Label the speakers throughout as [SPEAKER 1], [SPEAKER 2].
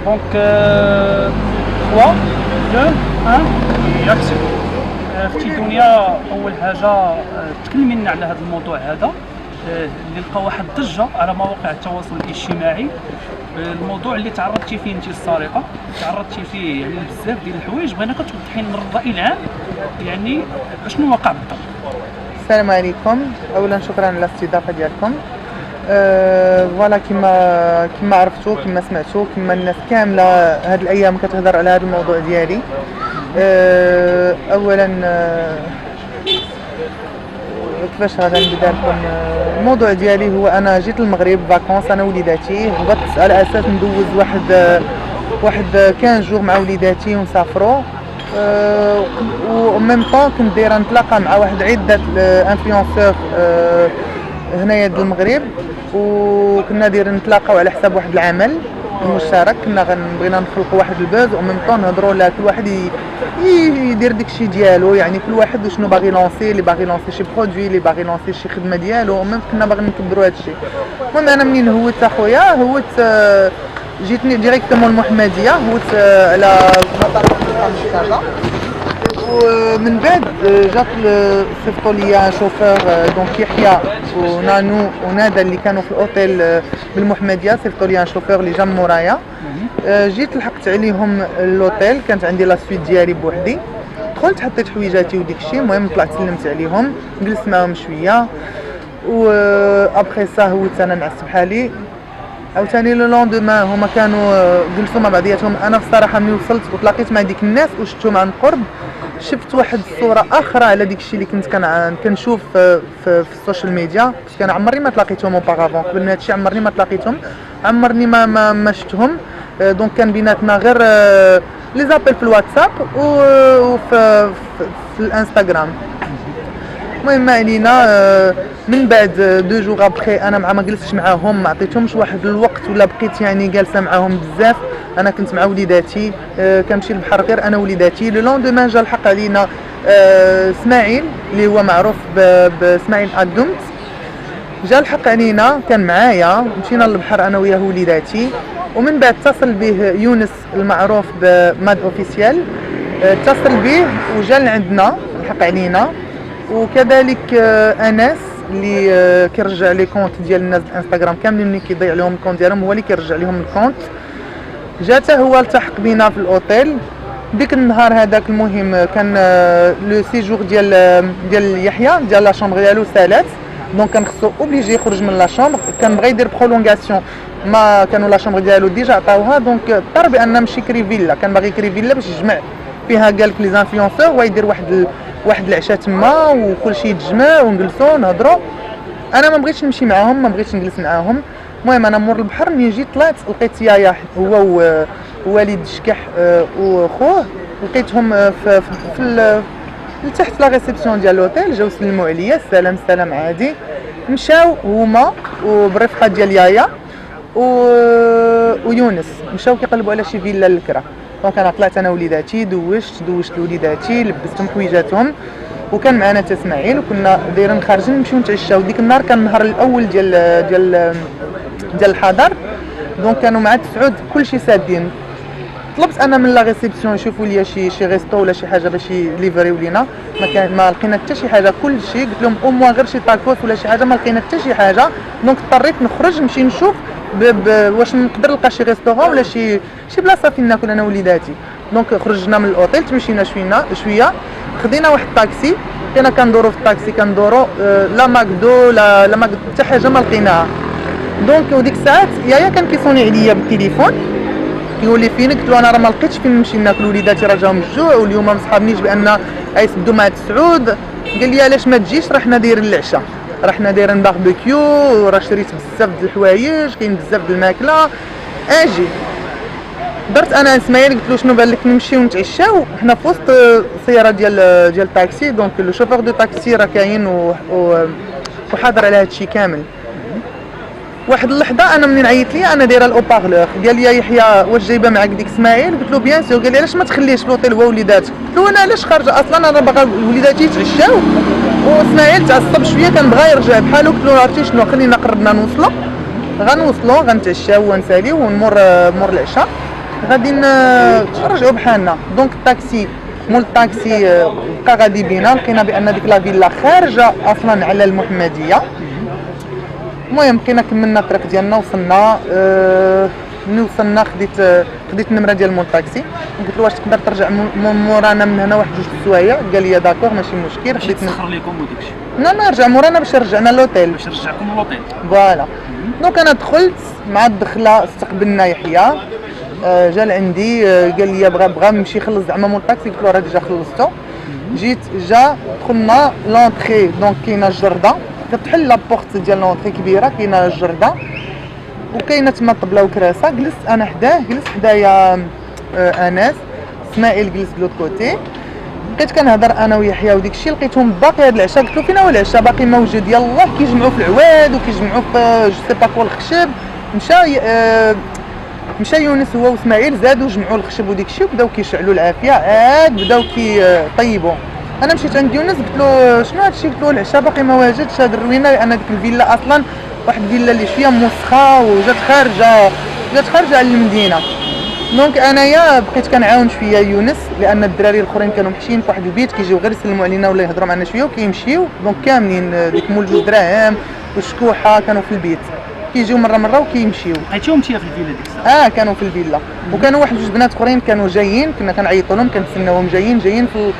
[SPEAKER 1] دونك 3 2 1 اكسيون. اختي دنيا، اول حاجه تكلمي لنا على هذا الموضوع هذا اللي لقى واحد الضجه على مواقع التواصل الاجتماعي. الموضوع اللي تعرضتي فيه انت للسرقه، تعرضتي فيه يعني بزاف ديال الحوايج، بغيناك توضحي لنا الراي العام يعني شنو وقع بالضبط.
[SPEAKER 2] السلام عليكم. اولا شكرا على الاستضافه ديالكم. فوالا كما عرفتوا، كما سمعتوا، كما الناس كامله هاد الايام كتهضر على هذا الموضوع ديالي. اولا كيفاش غادي نبدا لكم الموضوع ديالي. هو انا جيت للمغرب فاكونس انا وليداتي، هبطت على اساس ندوز واحد 15 جوغ مع وليداتي ونسافروا. و ميم طون كنت دايره نتلاقى مع واحد عده انفلونسور هنايا د المغرب، وكنا دايرين نتلاقاو على حساب واحد العمل المشترك. كنا بغينا نخلقوا واحد البوز وميم طون نهضروا على كل واحد يدير داكشي ديالو، يعني كل واحد وشنو باغي لونسي، اللي باغي لونسي شي برودوي، اللي باغي لونسي شي خدمه ديالو، وميم كنا باغيين نكبروا هادشي. المهم انا منين هوت اخويا، جيتني ديريكتومون المحمديه، هوت على مطار كازا، ومن بعد جات صيفطوا ليا شوفور دونك يحيى ونانو ونادى اللي كانوا في الاوتيل بالمحمديه، صيفطوا ليا شوفور اللي جا مورايا. جيت لحقت عليهم الاوتيل، كانت عندي لا سويت ديالي بوحدي، دخلت حطيت حويجاتي وديك الشيء. المهم طلعت سلمت عليهم، جلست معاهم شويه، و ابخي سا هوت انا نعس بحالي. عاوتاني لو لوندومان هما كانوا جلسوا مع بعضياتهم. انا في الصراحه ملي وصلت وتلاقيت مع ديك الناس وشفتهم عن قرب، شفت واحد الصوره اخرى على ديك الشيء اللي كنت كنشوف في السوشيال ميديا، باش كان عمرني ما تلاقيتهم اوبارافون. قبل من هادشي عمرني ما تلاقيتهم، عمرني ما شفتهم. دونك كان بيناتنا غير لي زابيل في الواتساب وفي الانستغرام. المهم ما علينا. من بعد 2 جوغ ابخي انا ما جلستش معاهم، ما عطيتهمش واحد الوقت، ولا بقيت يعني جالسه معاهم بزاف. انا كنت مع وليداتي، كنمشي للبحر غير انا وليداتي. لو لوندومان جا الحق علينا اسماعيل اللي هو معروف باسماعيل ادمت، جا الحق علينا كان معايا، مشينا للبحر انا وياه وليداتي. ومن بعد اتصل به يونس المعروف بماد اوفيسيال، اتصل به وجا لعندنا الحق علينا. وكذلك انس اللي كيرجع لي كونت ديال الناس الانستغرام كاملين، ملي كيضيع لهم الكونت ديالهم هو اللي كيرجع لهم الكونت. جا حتى هو التحق بينا في الاوتيل ديك النهار هذاك. المهم كان لو سيجور ديال يحيى ديال لا شومبر ديالو سالات، دونك كان خصو اوبليجي يخرج من لا شومبر. كان بغى يدير برولونغاسيون، ما كانوا لا شومبر ديالو ديجا عطاوها، دونك اضطر بان مشي كري فيلا. كان باغي يكري فيلا باش يجمع فيها قالك لي زانفلونسور ويدير واحد العشاء تما وكل شيء يتجمع ونجلسوا نهضروا. انا ما بغيتش نمشي معاهم، ما بغيتش نجلس معاهم. المهم انا مور البحر ملي جيت طلعت لقيت يايا هو ووالد الشكح وخوه، لقيتهم في لتحت لا ريسبسيون ديال لوطيل. جاو سلموا عليا السلام عادي. مشاو هما وبرفقه ديال يايا ويونس، مشاو كيقلبوا على شي فيلا للكرا. دونك انا طلعت انا وليداتي، دوشت وليداتي، لبستهم حويجاتهم، وكان معنا حتى اسماعيل، وكنا دايرين خارجين نمشيو نتعشاو. ديك النهار كان النهار الاول ديال الحضر، دونك كانوا مع تسعود كلشي سادين. طلبت انا من لا ريسبسيون يشوفوا لي شي ريستو ولا شي حاجه باش يليفريو لينا، ما لقينا حتى شي حاجه. كلشي قلت لهم او موان غير شي تاكوس ولا شي حاجه، ما لقينا حتى شي حاجه. دونك اضطريت نخرج نمشي نشوف واش نقدر نلقى شي ريستورون ولا شي بلاصه فين ناكل انا وليداتي. دونك خرجنا من الاوتيل، تمشينا شويه، خدينا واحد الطاكسي. كنا كندورو في الطاكسي كندورو لا ماكدو لا ماكدو حتى حاجه ما لقيناها. دونك وديك الساعات يايا كان كيصوني عليا بالتليفون كيقول لي فين. قلت له انا راه ما لقيتش فين نمشي ناكل، وليداتي راه جاهم الجوع واليوم ما مصحابنيش بان غيسدوا مع تسعود. قال لي علاش ما تجيش، راه حنا دايرين العشاء، راه حنا دايرين باربيكيو، وراه شريت بزاف د الحوايج، كاين بزاف د الماكله، اجي. درت انا اسماعيل قلت له شنو بان لك نمشيو نتعشاو حنا في وسط السياره ديال الطاكسي. دونك لو شوفور دو طاكسي راه كاين وحاضر على هادشي كامل. واحد اللحظه انا منين عيط لي انا دايره الاوبارلور، قال لي يحيى واش جايبه معاك ديك اسماعيل؟ قلت له بيان سور. قال لي علاش ما تخليهش في لوطيل هو وليداتك؟ قلت له انا علاش خارجه اصلا، انا باغا وليداتي يتعشاو. واسماعيل تعصب شويه كان بغا يرجع بحالو. قلت له عرفتي شنو، خلينا قربنا نوصلوا، غنوصلوا غنتعشاو ونساليو ونمر العشاء. غادي نرجعوا بحالنا. دونك الطاكسي مول الطاكسي بقى غادي بينا، لقينا بان ديك لا فيلا خارجه اصلا على المحمديه. المهم بقينا كملنا الطريق ديالنا، وصلنا ملي وصلنا خديت النمره ديال مول الطاكسي، قلت له واش تقدر ترجع مورانا من هنا واحد جوج السوايع؟ قال لي داكور ماشي مشكل.
[SPEAKER 1] خديت تسخر لكم وداكشي.
[SPEAKER 2] لا رجع مورانا باش يرجعنا لوطيل،
[SPEAKER 1] باش يرجعكم لوطيل.
[SPEAKER 2] فوالا. دونك انا دخلت مع الدخله، استقبلنا يحيى، جا لعندي قال لي بغا نمشي يخلص زعما مول الطاكسي، قلت له راه ديجا خلصتو. جا دخلنا لونطري، دونك كاينه الجرده كتحل لابورت ديال لونطري كبيره، كاينه الجرده وكاينه تما طبله وكراسه. جلست انا حداه، جلست حدايا انس، اسماعيل جلس بلوت كوتي. بقيت كنهضر انا ويحيى وديك الشيء، لقيتهم باقي هاد العشاء. قلت له فين هو العشاء؟ باقي موجود. يلاه كيجمعوا في العواد وكيجمعوا في جو سي با كوا الخشب. مشى يونس هو واسماعيل، زادوا جمعوا الخشب وديك الشيء وبداو كيشعلوا العافيه، عاد بداو كيطيبوا. انا مشيت عند يونس قلت له شنو هادشي؟ قلت له العشاء باقي ما واجدش، هاد الروينه لان ديك الفيلا اصلا واحد الفيلا اللي شويه موسخه وجات خارجه على المدينه. دونك انايا بقيت كنعاون شويه يونس، لان الدراري الاخرين كانوا محشيين في واحد البيت، كيجيو غير يسلموا علينا ولا يهضروا معنا شويه وكيمشيو. دونك كاملين ديك مول جوج دراهم والشكوحه كانوا في البيت، كيجيو مره وكيمشيو.
[SPEAKER 1] لقيتيهم انت في الفيلا ديك الساعه؟
[SPEAKER 2] كانوا في الفيلا. وكانوا واحد جوج بنات اخرين كانوا جايين، كنا كنعيطوا لهم كنتسناوهم جايين في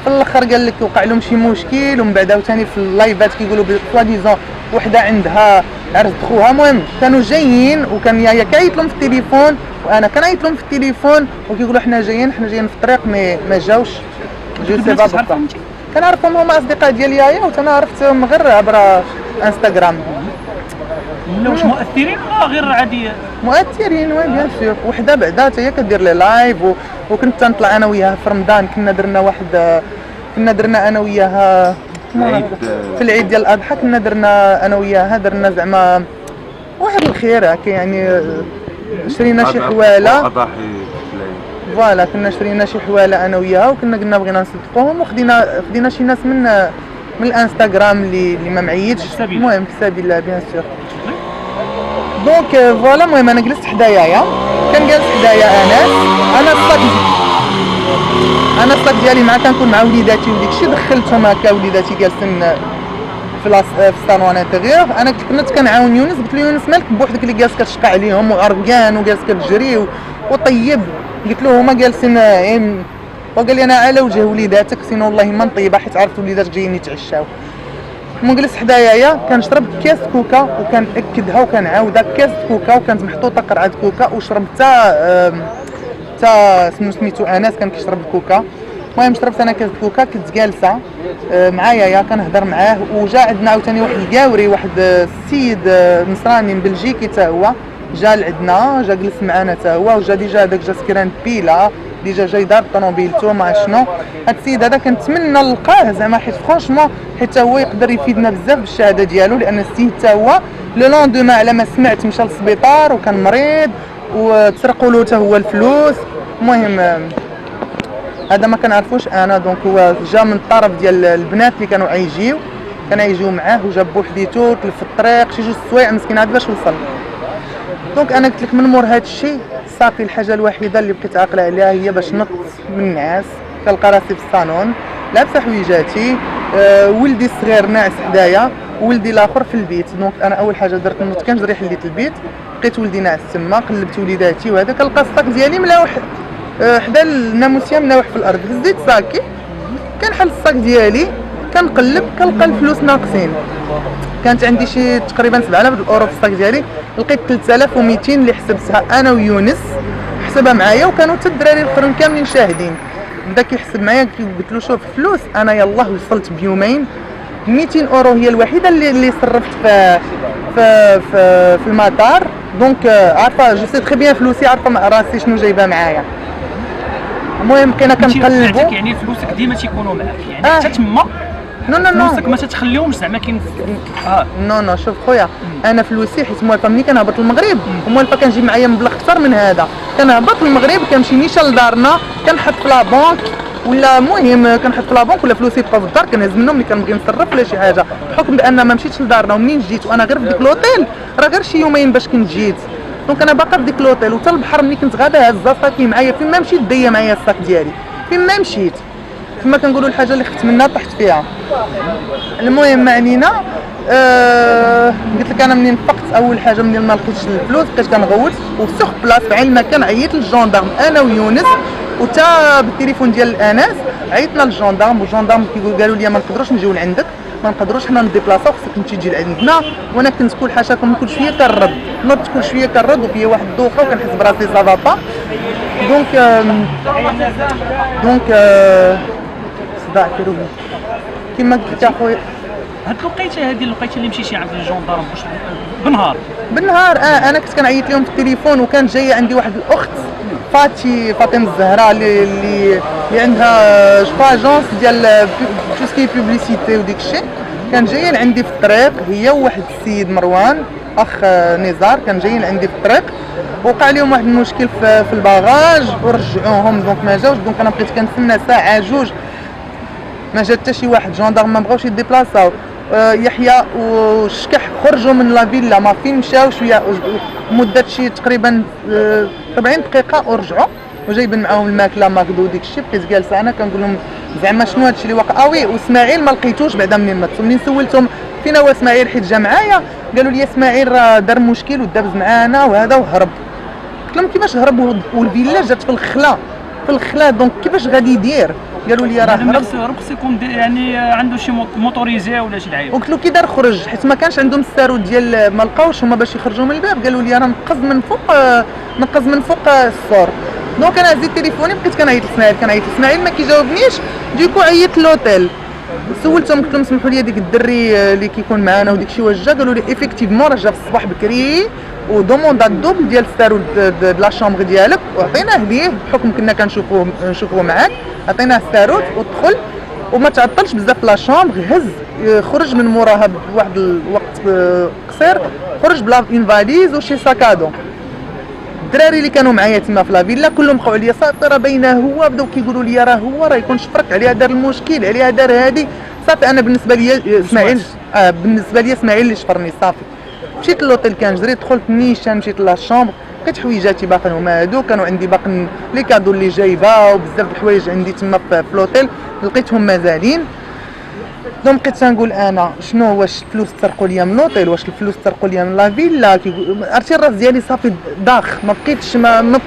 [SPEAKER 2] الاخر قال لك وقع لهم شي مشكل، ومن بعد عاوتاني في اللايفات كيقولوا بوا ديزون وحده عندها عرس خوها. المهم كانوا جايين، وكان يا كايط لهم في التليفون وانا كنعيط لهم في التليفون وكيقولوا حنا جايين في الطريق ما جاوش. جو سي با بطا كنعرفهم، هما اصدقاء ديال يايا وانا عرفتهم غير عبر انستغرام.
[SPEAKER 1] واش مؤثرين ولا غير عادي؟
[SPEAKER 2] مؤثرين وين بيان سور. وحده بعدا حتى هي كدير لي لايف، وكنت تنطلع انا وياها في رمضان. كنا درنا انا وياها في العيد ديال الاضحى، كنا درنا انا وياها درنا زعما واحد الخير هكا، يعني شرينا شي حواله فوالا، كنا شرينا شي حواله انا وياها، وكنا قلنا بغينا نصدقوهم، وخدينا شي ناس من الانستغرام اللي ما معيدش، المهم في سبيل الله بيان سور. دونك فوالا. المهم انا جلست حدايا، كان جالس حدايا انا الصاك ديالي مع كنكون مع وليداتي وديك الشيء، دخلتهم هكا وليداتي جالسين في الصالون انتيريور. انا كنت كنعاون يونس، قلت له يونس مالك بوحدك اللي جالس كتشقى عليهم وغرقان وجالس كتجري وطيب؟ قلت له هما جالسين وقال لي انا على وجه وليداتك، سينو والله ما نطيبها حيت عرفت وليداتك جايين يتعشاو. جلس حدايا كنشرب كاس كوكا وكنأكدها وكنعاودها، كاس كوكا وكانت محطوطه قرعه كوكا، وشربت تا سميتو انس كان كيشرب الكوكا. المهم شربت انا كاس كوكا، كنت جالسه معايا يا كنهضر معاه، وجا عندنا عاوتاني واحد الكاوري، واحد السيد نصراني بلجيكي حتى هو جا لعندنا، جا جلس معنا حتى هو، وجا ديجا هذاك جا سكران بيلا ديجا جاي دار طوموبيلتو ما شنو. هاد السيد هذا كنتمنى نلقاه زعما، حيت فرونشمون حتى هو يقدر يفيدنا بزاف بالشهاده ديالو، لان السيد حتى هو لو لوندوما على ما سمعت مشى للسبيطار وكان مريض وتسرقوا له حتى هو الفلوس. المهم هذا ما كنعرفوش انا. دونك هو جا من الطرف ديال البنات اللي كانوا يجيو معاه، وجا بوحديتو تلف الطريق شي جوج سوايع مسكين عاد باش وصل. دونك انا قلت لك من مور هذا الشيء صافي، الحاجه الوحيده اللي بقيت عاقله عليها هي باش نط من النعاس. كنلقى راسي في الصالون لابسه حويجاتي، ولدي الصغير ناعس حدايا وولدي الاخر في البيت. دونك انا اول حاجه درت نط كنجري حليت البيت، لقيت ولدي ناعس تما، قلبت وليداتي وهذا، كنلقى الصاك ديالي ملاوح حدا الناموسيه ملاوح في الارض. هزيت صاكي كنحل الصاك ديالي كنقلب كنلقى الفلوس ناقصين. كانت عندي شي تقريبا 7000 الاورو في الصاك ديالي، لقيت 3200 اللي حسبتها انا ويونس، حسبها معايا وكانوا حتى الدراري الاخرين كاملين شاهدين. بدا كيحسب معايا، قلت له شوف الفلوس انا يلاه وصلت بيومين 200 اورو هي الوحيده اللي صرفت في المطار. دونك عارفه جو سي تري بيان فلوسي، عارفه مع راسي شنو جايبه معايا. المهم بقينا كنقلبوا،
[SPEAKER 1] يعني فلوسك ديما تيكونوا معاك يعني حتى تما
[SPEAKER 2] نو
[SPEAKER 1] فلوسك ما تتخليهمش زعما كاين
[SPEAKER 2] نو شوف خويا، انا فلوسي حيت موالفه ملي كنهبط للمغرب وموالفه كنجيب معايا مبلغ اكثر من هذا، كنهبط للمغرب كنمشي نيشان لدارنا كنحط في لابونك، ولا المهم كنحط في لابونك ولا فلوسي تبقى في الدار كنهز منهم ملي كنبغي نصرف ولا شي حاجه، بحكم بان ما مشيتش لدارنا ومنين جيت وانا غير في ديك لوطيل راه غير شي يومين باش كنت جيت. دونك انا باقا في ديك لوطيل وتا البحر ملي كنت غادا هازه صافي معايا فين ما مشيت دايه معايا الصاك ديالي فين ما مشيت كما كنقولوا الحاجه اللي خفت منها طحت فيها. المهم ما علينا. قلت لك انا منين فقت اول حاجه منين ما لقيتش الفلوس بقيت كنغوت وسوغ بلاص في عين المكان عيطت للجندارم انا ويونس وتا بالتليفون ديال الاناس عيطنا للجندارم والجندارم قالوا لي ما نقدروش نجيو لعندك ما نقدروش حنا نديبلاصاو خصك انت تجي لعندنا. وانا كنت كل حاجه كل شويه كنرد نوض كل شويه كنرد وفيا واحد الدوخه وكنحس براسي صافا با دونك صداع كيروبي كيما قلت اخويا.
[SPEAKER 1] هاد الوقيته هادي الوقيته اللي مشيتي عند الجندارم واش بالنهار
[SPEAKER 2] انا كنت كنعيط لهم في التليفون وكانت جايه عندي واحد الاخت فاطمه الزهراء اللي عندها جو اجونس ديال تو سكي بوبليسيتي وديك الشيء. كان جايه لعندي في الطريق هي وواحد السيد مروان اخ نزار كان جايين عندي في الطريق وقع لهم واحد المشكل في الباغاج ورجعوهم دونك ما جاوش. دونك انا بقيت كنتسنى ساعه جوج ما جا حتى شي واحد جندارم ما بغاوش يديبلاصاو. يحيى والشكح خرجوا من لا فيلا ما فين مشاو شويه مده شي تقريبا 40 دقيقه ورجعوا وجايبين معاهم الماكله ماكدو ديك الشيء. بقيت جالسه انا كنقول لهم زعما شنو هادشي اللي واقع وي واسماعيل ما لقيتوش بعدا منين ماتوا. منين سولتهم فين هو اسماعيل حيت جا معايا قالوا لي اسماعيل راه دار مشكل ودابز معانا وهذا وهرب. قلت لهم كيفاش هرب والفيلا جات في الخلا دونك كيفاش غادي يدير؟ قالوا لي راه
[SPEAKER 1] هرب خص يكون يعني عنده شي موتوريزي ولا شي لعيب.
[SPEAKER 2] قلت له كي دار خرج حيت ما كانش عندهم الساروت ديال ما لقاوش هما باش يخرجوا من الباب. قالوا لي راه نقز من فوق السور. دونك انا هزيت تليفوني بقيت كنعيط لاسماعيل ما كيجاوبنيش ديكو عيطت لوطيل سولتهم قلت لهم سمحوا لي ديك الدري اللي كيكون معانا وديك شي واش جا. قالوا لي ايفيكتيفمون راه جا في الصباح بكري ودوموندا الدوبل ديال الساروت د لا شامبر ديالك وعطيناه ليه بحكم كنا كنشوفوه معاك عطيناه الساروت ودخل وما تعطلش بزاف لا شامبر هز خرج من موراها بواحد الوقت قصير خرج بلا اون فاليز وشي ساكادو. الدراري اللي كانوا معايا تما في لا فيلا كلهم بقاو عليا صافي راه باينه هو بداو كيقولوا لي راه هو راه يكون شفرك عليها دار المشكل عليها دار هادي صافي. انا بالنسبه لي اسماعيل اللي شفرني صافي. مشيت للوطيل كنجري دخلت نيشان مشيت لا شامبر لقيت حويجاتي باقي هما هادو كانوا عندي باقي لي كادو اللي جايبه وبزاف د الحوايج عندي تما في لوطيل لقيتهم مازالين. دونك بقيت تنقول انا شنو واش الفلوس تسرقوا ليا من لوطيل واش الفلوس تسرقوا ليا من لا فيلا عرفتي الراس ديالي صافي داخ ما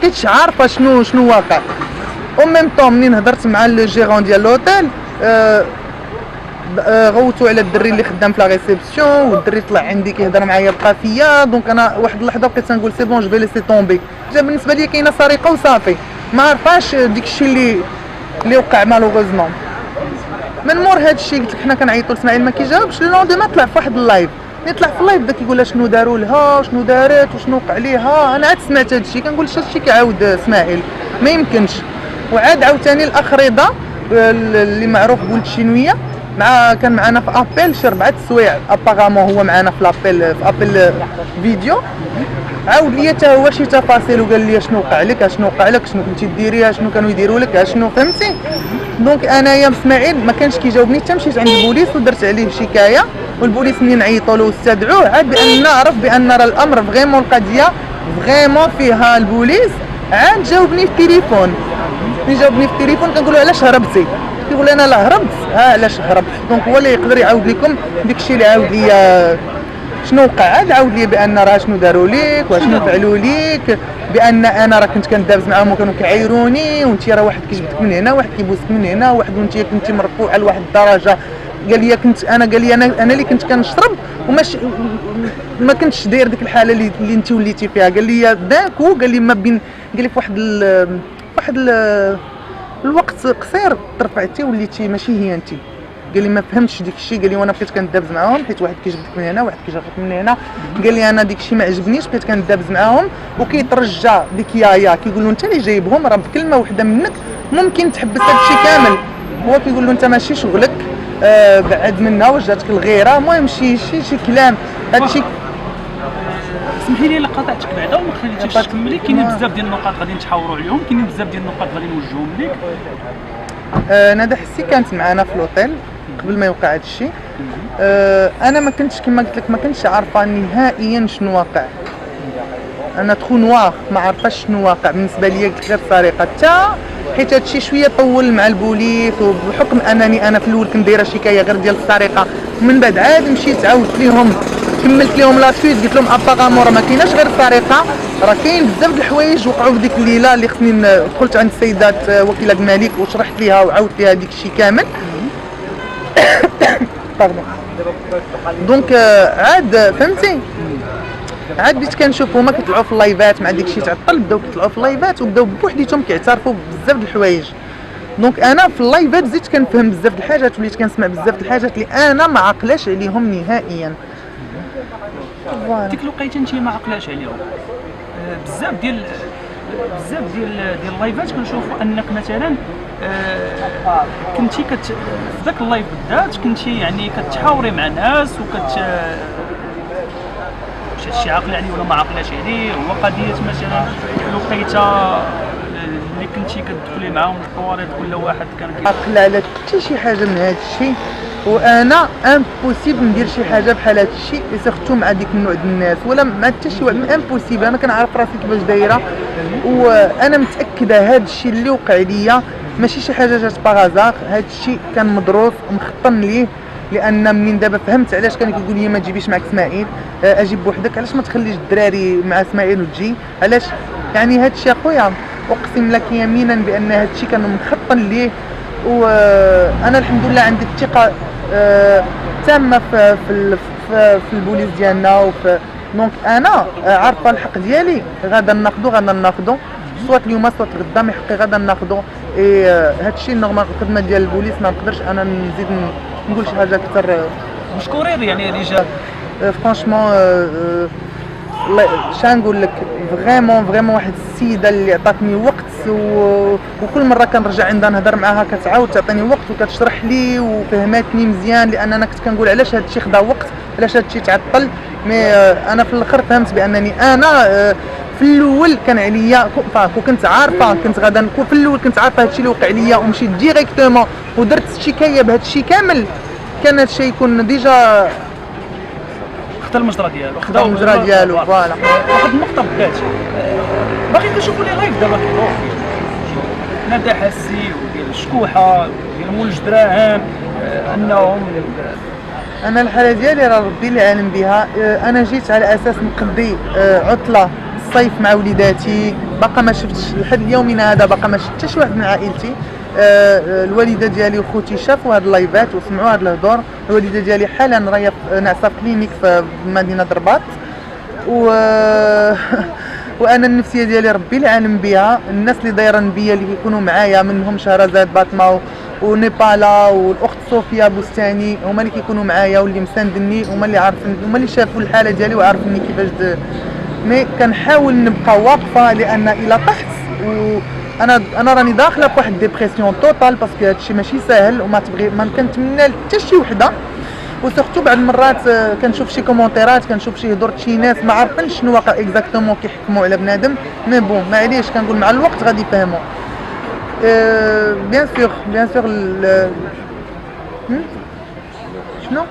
[SPEAKER 2] بقيتش عارفه شنو واقع. او ميم طون منين هضرت مع الجيرون ديال لوطيل غوتوا على الدري اللي خدام في لا ريسبسيون والدري طلع عندي كيهضر معايا بقى فيا. دونك انا واحد اللحظه بقيت تنقول سي بون جو في ليسي طومبي. جا بالنسبه لي كاينه سرقه وصافي ما عرفاش داكشي اللي وقع مالوغوزمون. من مور هادشي قلت لك حنا كنعيطوا لاسماعيل ما كيجاوبش. لوندوما طلع في واحد اللايف طلع في اللايف بدا كيقول لها شنو داروا لها شنو دارت وشنو وقع ليها. انا عاد سمعت هادشي كنقول هادشي كيعاود اسماعيل ما يمكنش. وعاد عاوتاني الاخ رضا اللي معروف بولد شينويه كان معنا في ابل شي 4 سوايع ابارامون هو معنا في ابل فيديو عاود لي حتى هو شي تفاصيل وقال لي شنو وقع لك شنو كنتي ديريها شنو كانوا يديروا لك شنو فهمتي. دونك انايا اسماعيل ما كانش كيجاوبني حتى مشيت عند البوليس ودرت عليه شكايه والبوليس منين عيطوا له واستدعوه عاد بان عرف بان راه الامر فريمون القضيه فريمون فيها البوليس. عاد جاوبني في التليفون كنقول له علاش هربتي كيقول انا لا هربت علاش هربت. دونك هو اللي يقدر يعاود لكم داكشي اللي عاود لي شنو وقع. عاد عاود لي بان راه شنو داروا ليك وشنو فعلوا ليك بان انا راه كنت كندابز معاهم وكانوا كيعايروني وانت راه واحد كيجبدك من هنا واحد كيبوسك من هنا واحد وانت كنتي مرفوعه لواحد الدرجه. قال لي انا اللي كنت كنشرب وماش ما كنتش داير ديك الحاله اللي انت وليتي فيها. قال لي داك قال لي ما بين قال لي في واحد الوقت قصير ترفعتي وليتي ماشي هي انت. قال لي ما فهمتش ديك الشيء. قال لي وانا بقيت كندابز معاهم حيت واحد كيجبدك من هنا واحد كيجبدك من هنا. قال لي انا ديك الشيء ما عجبنيش بقيت كندابز معاهم وكيترجى ديك يايا كيقول له انت اللي جايبهم راه بكلمه وحده منك ممكن تحبس هذا الشيء كامل. هو كيقول له انت ماشي شغلك بعد منها واش جاتك الغيره. المهم شي كلام هذا الشيء.
[SPEAKER 1] سمحي لي قاطعتك بعدا وما خليتيش تكملي. كاينين بزاف ديال النقاط غادي نتحاوروا عليهم كاينين بزاف ديال النقاط غادي نوجههم ليك.
[SPEAKER 2] ندى حسي كانت معنا في لوطيل قبل ما يوقع هذا الشيء. انا ما كنتش كما قلت لك ما كنتش عارفه نهائيا شنو واقع. انا تخو نوار ما عرفاش شنو واقع بالنسبه ليا، قلت غير السرقه حتى حيت هادشي شويه طول مع البوليس، وبحكم انني انا في الاول كنت دايره شكايه غير ديال السرقه، ومن بعد عاد مشيت عاودت ليهم كملت لهم لا سويت قلت لهم ابارامون راه ما كايناش غير السرقه، راه كاين بزاف د الحوايج وقعوا في ديك الليله اللي خصني دخلت عند السيدات وكيله الملك وشرحت ليها وعاودت ليها ديك الشيء كامل. باردون دونك عاد فهمتي، عاد بديت كنشوف هما كيطلعوا في اللايفات مع ديك الشيء تعطل، بداو كيطلعوا في اللايفات وبداو بوحديتهم كيعترفوا بزاف د الحوايج. دونك انا في اللايفات زدت كنفهم بزاف د الحاجات، وليت كنسمع بزاف د الحاجات اللي انا ما عقلاش عليهم نهائيا.
[SPEAKER 1] ديك الوقيته انت ما عقلاش عليهم بزاف ديال اللايفات كنشوفوا انك مثلا كنتي في ذاك اللايف بالذات كنتي يعني كتحاوري مع ناس واش هادشي عاقل عليه ولا ما عاقلاش عليه، هو قضيه مثلا الوقيته اللي كنتي كتدخلي معاهم الطواليت كل واحد كان
[SPEAKER 2] عاقل على حتى شي حاجه من هذا الشيء، وانا امبوسيبل ندير شي حاجه بحال هذا الشيء سيرتو مع ديك النوع ديال الناس ولا مع حتى شي واحد، امبوسيبل. انا كنعرف راسي كيفاش دايره، وانا متاكده هذا الشيء اللي وقع ليا ماشي شي حاجه جات باغازار، هذا الشيء كان مدروس ومخطن ليه، لان منين دابا فهمت علاش كان كيقول لي ما تجيبيش معك اسماعيل، اجيب بوحدك، علاش ما تخليش الدراري مع اسماعيل وتجي، علاش يعني هذا الشيء اخويا اقسم لك يمينا بان هذا الشيء كان مخطن ليه. وانا الحمد لله عندي الثقه تامه في البوليس ديالنا دونك انا عارفه الحق ديالي، غادا ناخذو سواء اليوم سواء غدا، من حقي غادا ناخذو. هذا الشيء نورمال الخدمه ديال البوليس، ما نقدرش انا نزيد نقول شي حاجه اكثر.
[SPEAKER 1] مشكورين يعني رجال
[SPEAKER 2] فرانشمون شنو نقول لك، فريمون واحد السيده اللي عطاتني وقت، وكل مره كنرجع عندها نهضر معاها كتعاود تعطيني وقت وكتشرح لي وفهمتني مزيان، لان انا كنت كنقول علاش هذا الشيء خدا وقت، علاش هذا الشيء تعطل. مي انا في الاخر فهمت بانني انا في الاول كان عليا كنت عارفه، كنت غادا في الاول كنت عارفه هذا الشيء اللي وقع ليا ومشيت ديريكتومون ودرت شكايه بهذا الشيء كامل، كان هذا الشيء يكون ديجا
[SPEAKER 1] خدا المجرى ديالو،
[SPEAKER 2] فوالا.
[SPEAKER 1] واحد النقطه بالذات باغي كنشوفوا لي لايف دابا كيدور ندى حسي وديال الشكوحه وديال مول الدراهم انهم
[SPEAKER 2] انا الحاله ديالي راه ربي اللي عالم بها. انا جيت على اساس نقضي عطله الصيف مع وليداتي، باقا ما شفتش لحد يومنا هذا باقا ما شفت حتى شي واحد من عائلتي. الوالده ديالي وخوتي شافوا هاد اللايفات وسمعوا هاد الهضور. الوالده ديالي حالا راهي ناعسه في كلينيك في مدينه الرباط، وانا النفسيه ديالي ربي اللي عالم بها. الناس اللي دايرين بيا اللي كيكونوا معايا منهم شهرزاد باطمه ونيبالا والاخت صوفيا بوستاني، هما اللي كيكونوا معايا واللي مساندني، هما اللي عارفين، هما اللي شافوا الحاله ديالي وعارفيني كيفاش مي كنحاول نبقى واقفه، لان الا طحت انا راني داخله بواحد ديبرسيون توتال، باسكو هادشي ماشي ساهل وما تبغي ما كنتمنى حتى شي وحده. وسورتو بعض المرات كنشوف شي كومونتيرات، كنشوف شي هضور شي ناس ما عارفينش شنو واقع اكزاكتومون كيحكموا على بنادم، مي بون معليش كنقول مع الوقت غادي يفهموا. بيان سور شنو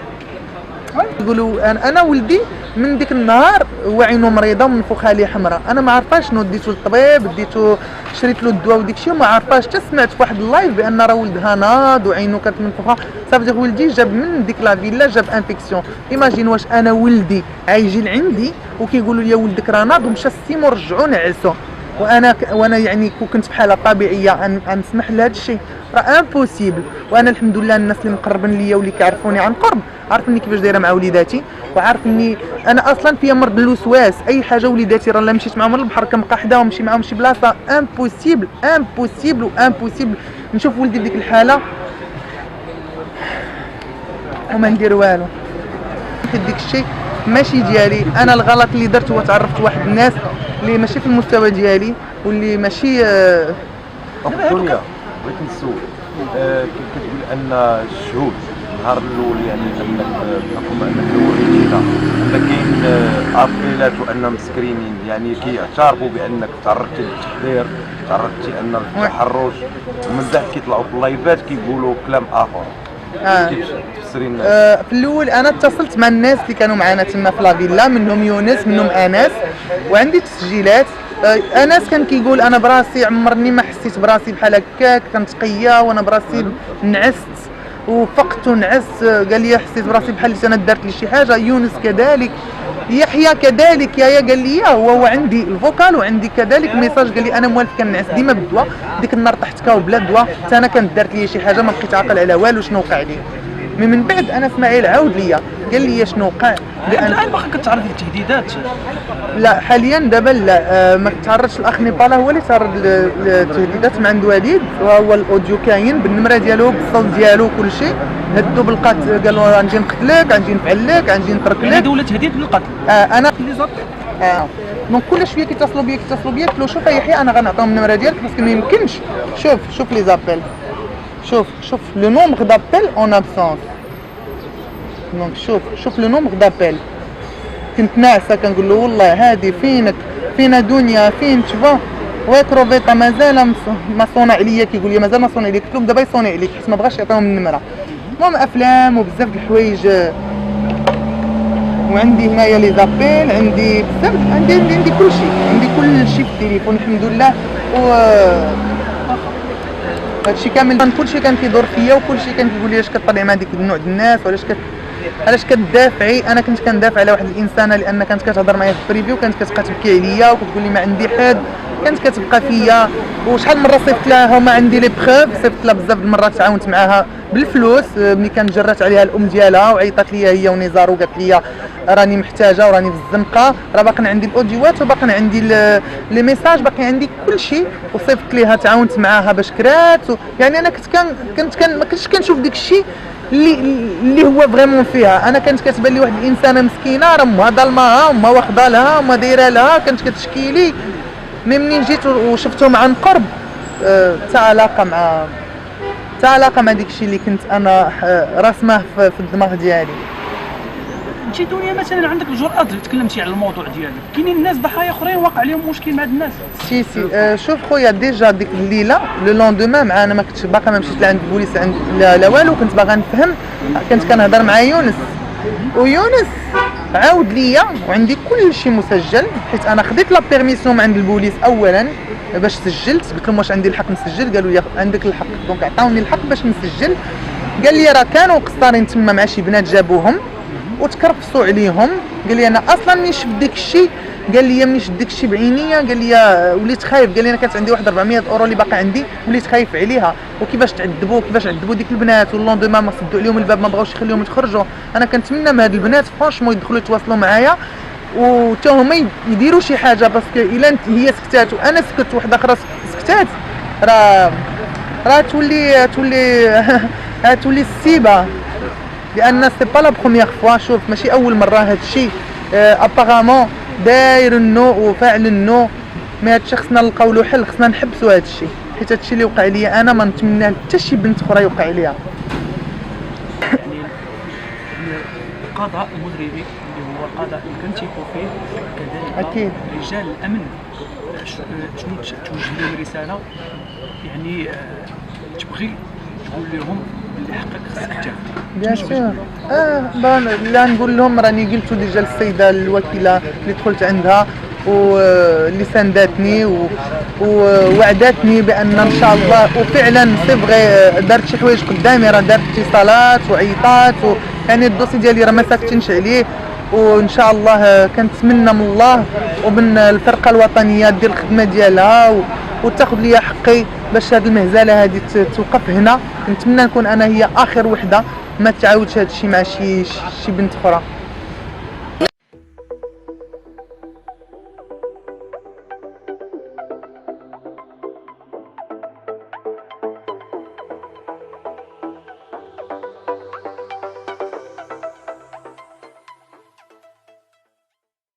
[SPEAKER 2] يقولوا انا ولدي من ديك النهار هو عينو مريضه ومنفوخه ليه حمراء، انا ما عارفاش شنو ديتو للطبيب، ديتو شريت له الدواء وديك الشيء وما عارفاش، حتى سمعت في واحد اللايف بان راه ولدها ناض وعينو كانت منفوخه، صافي ولدي جاب من ديك لا فيلا جاب انفيكسيون. ايماجين واش انا ولدي غيجي لعندي وكيقولوا لي ولدك راه ناض ومشى السيم ورجعوه نعسو، وانا يعني كنت بحاله طبيعيه نسمح لهذا الشيء، راه امبوسيبل. وانا الحمد لله الناس اللي مقربين ليا واللي كيعرفوني عن قرب عارفيني كيفاش دايره مع وليداتي، وعارفني انا اصلا فيا مرض الوسواس، اي حاجه وليداتي راه لا مشيت معاهم للبحر كنبقى حداهم ونمشي معاهم شي بلاصه، امبوسيبل نشوف ولدي بديك الحاله وما ندير والو. ديك الشيء ماشي ديالي انا، الغلط اللي درت هو تعرفت واحد الناس اللي ماشي في المستوى ديالي واللي ماشي
[SPEAKER 3] الدنيا. بغيت نسول كتقول ان الشهود النهار الاول يعني انك بحكم انك وريتينا ان كاين عاقلات وان مسكرينين يعني كيعترفوا بانك تعرضتي للتحذير، تعرضتي ان التحرش، ومن بعد كيطلعوا في اللايفات كيقولوا كلام اخر. كيفاش تفسري الناس؟
[SPEAKER 2] في الاول انا اتصلت مع الناس اللي كانوا معنا تما في لافيلا، منهم يونس منهم انس، وعندي تسجيلات. انس كان كيقول انا براسي عمرني ما حسيت براسي بحال هكاك، كنت قيا وانا براسي نعست وفقت ونعست، قال لي حسيت براسي بحال اللي انا دارت لي شي حاجه. يونس كذلك، يحيى كذلك، يا قال لي هو عندي الفوكال وعندي كذلك ميساج، قال لي انا موالف كنعس ديما بالدواء، ديك النهار طحت كاو بلا دواء، حتى انا كانت دارت لي شي حاجه ما بقيت عاقل على والو شنو وقع لي. من بعد انا اسماعيل عاود ليا قال لي شنو وقع.
[SPEAKER 1] الان باقي كتعرض للتهديدات؟
[SPEAKER 2] لا حاليا دابا لا، ما كتعرضش. الاخ نيبالا هو اللي تعرض للتهديدات من عند وليد، وهو الاوديو كاين بالنمره ديالو بالصوت ديالو كلشي. هدو بالقات، قالوا غنجي نقتلك، غنجي نفعل لك، غنجي نترك
[SPEAKER 1] يعني
[SPEAKER 2] لك.
[SPEAKER 1] دوله تهديد بالقتل.
[SPEAKER 2] انا لي زوط دونك كل شويه كيتصلوا بيا قلت له شوف يا يحيى انا غنعطيهم النمره ديالك باسكو ما يمكنش. شوف لي زابيل، شوف لو نومبر دابيل اون ابسونس. دونك شوف لو نومبر دابيل. كنت ناعسه كنقول له والله هادي فينك، فين دنيا، فين تشوفا ويتروفيتا مازال ما صونع عليا. كيقول لي مازال ما صونع عليك، قلت له دابا يصونع عليك حيت ما بغاش يعطيهم النمره. المهم افلام وبزاف د الحوايج، وعندي هنايا لي زابيل، عندي بزاف، عندي كل شيء في التليفون الحمد لله. و هادشي كامل كلشي كان كيدور فيا، وكلشي كان كيقول لي اش كطلعي مع ديك النوع ديال الناس، علاش كتدافعي. انا كنت كندافع على واحد الانسانه لان كانت كتهضر معايا في البريفي وكانت كتبقى تبكي عليا وكتقول لي ما عندي حد، كانت كتبقى فيا. وشحال من مره صيفط لها، هما عندي لي بروف، صيفط لها بزاف د المرات، تعاونت معاها بالفلوس ملي كانت جرات عليها الام ديالها وعيطات ليا هي ونزار وقالت لي راني محتاجه وراني في الزنقه، راه باقي عندي الاوديوات وباقي عندي لي ميساج، باقي عندي كل شيء. وصيفط ليها تعاونت معاها باش كرات يعني انا كنت ما كنتش كنشوف داك الشيء اللي هو فريمون فيها. انا كانت كتبان لي واحد الانسانه مسكينه، راه امها ظلمها، امها واخده لها، امها دايره لها، كانت كتشكي لي. مي منين جيت وشفتهم عن قرب، تا علاقه مع داك الشيء اللي كنت انا راسمه في الدماغ ديالي.
[SPEAKER 1] انت دنيا مثلا عندك الجرأة تكلمتي على الموضوع ديالك، كاينين الناس ضحايا اخرين واقع عليهم مشكل مع هاد الناس؟
[SPEAKER 2] سي شوف خويا، ديجا ديك الليله لو لوندومان معانا ما كنتش باقا، ما مشيت لعند البوليس عند لا والو، كنت باغا نفهم. كنت كنهضر مع يونس، ويونس عاود ليا وعندي كل شيء مسجل، حيت انا خديت لا بيرميسيون من عند البوليس اولا باش سجلت. قلت لهم واش عندي الحق نسجل؟ قالوا لي عندك الحق. دونك عطاوني الحق باش نسجل. قال لي راه كانوا قسطارين تما مع شي بنات جابوهم وتكرفصوا عليهم. قال لي انا اصلا ملي شفت داك الشيء، قال لي ملي شفت داك الشيء بعينيا، قال لي وليت خايف. قال لي انا كانت عندي واحد 400 اورو اللي باقي عندي، وليت خايف عليها وكيفاش عذبوا ديك البنات. واللوندومان ما سدوا عليهم الباب، ما بغاوش يخليهم يتخرجوا. انا كنتمنى من هاد البنات فرانشمون يدخلوا يتواصلوا معايا وتا هما يديروا شي حاجه، باسكو الا هي سكتات وانا سكت وحده اخرى سكتات، راه تولي السيبه. لان سي با لا بروميير فوا. شوف ماشي اول مره هاد الشيء، ابارامون داير النو وفاعل النو. مي هادشي خصنا نلقاو له حل، خصنا نحبسوا هاد الشيء، حيت هاد الشيء اللي وقع ليا انا ما نتمناه حتى شي بنت اخرى يوقع ليها.
[SPEAKER 1] يعني القضاء المدربي اللي هو القضاء اللي كنتيقوا فيه كذلك
[SPEAKER 2] أكيد.
[SPEAKER 1] رجال الامن، شنو توجه لهم رساله يعني تبغي تقول لهم اللي حقك خصك تاخذ؟
[SPEAKER 2] بيان سور. لا نقول لهم راني قلت ديجا للسيده الوكيله اللي دخلت عندها واللي سانداتني ووعدتني بان ان شاء الله، وفعلا سي فغي دارت شي حوايج قدامي، راه دارت اتصالات وعيطات يعني الدوسي ديالي راه ما ساكتينش عليه. وان شاء الله كنتمنى من الله ومن الفرقه الوطنيه دير الخدمه ديالها وتاخذ ليا حقي باش هاد المهزله هذه توقف هنا. نتمنى نكون انا هي اخر وحده ما تعاودش هاد الشيء مع شي بنت اخرى.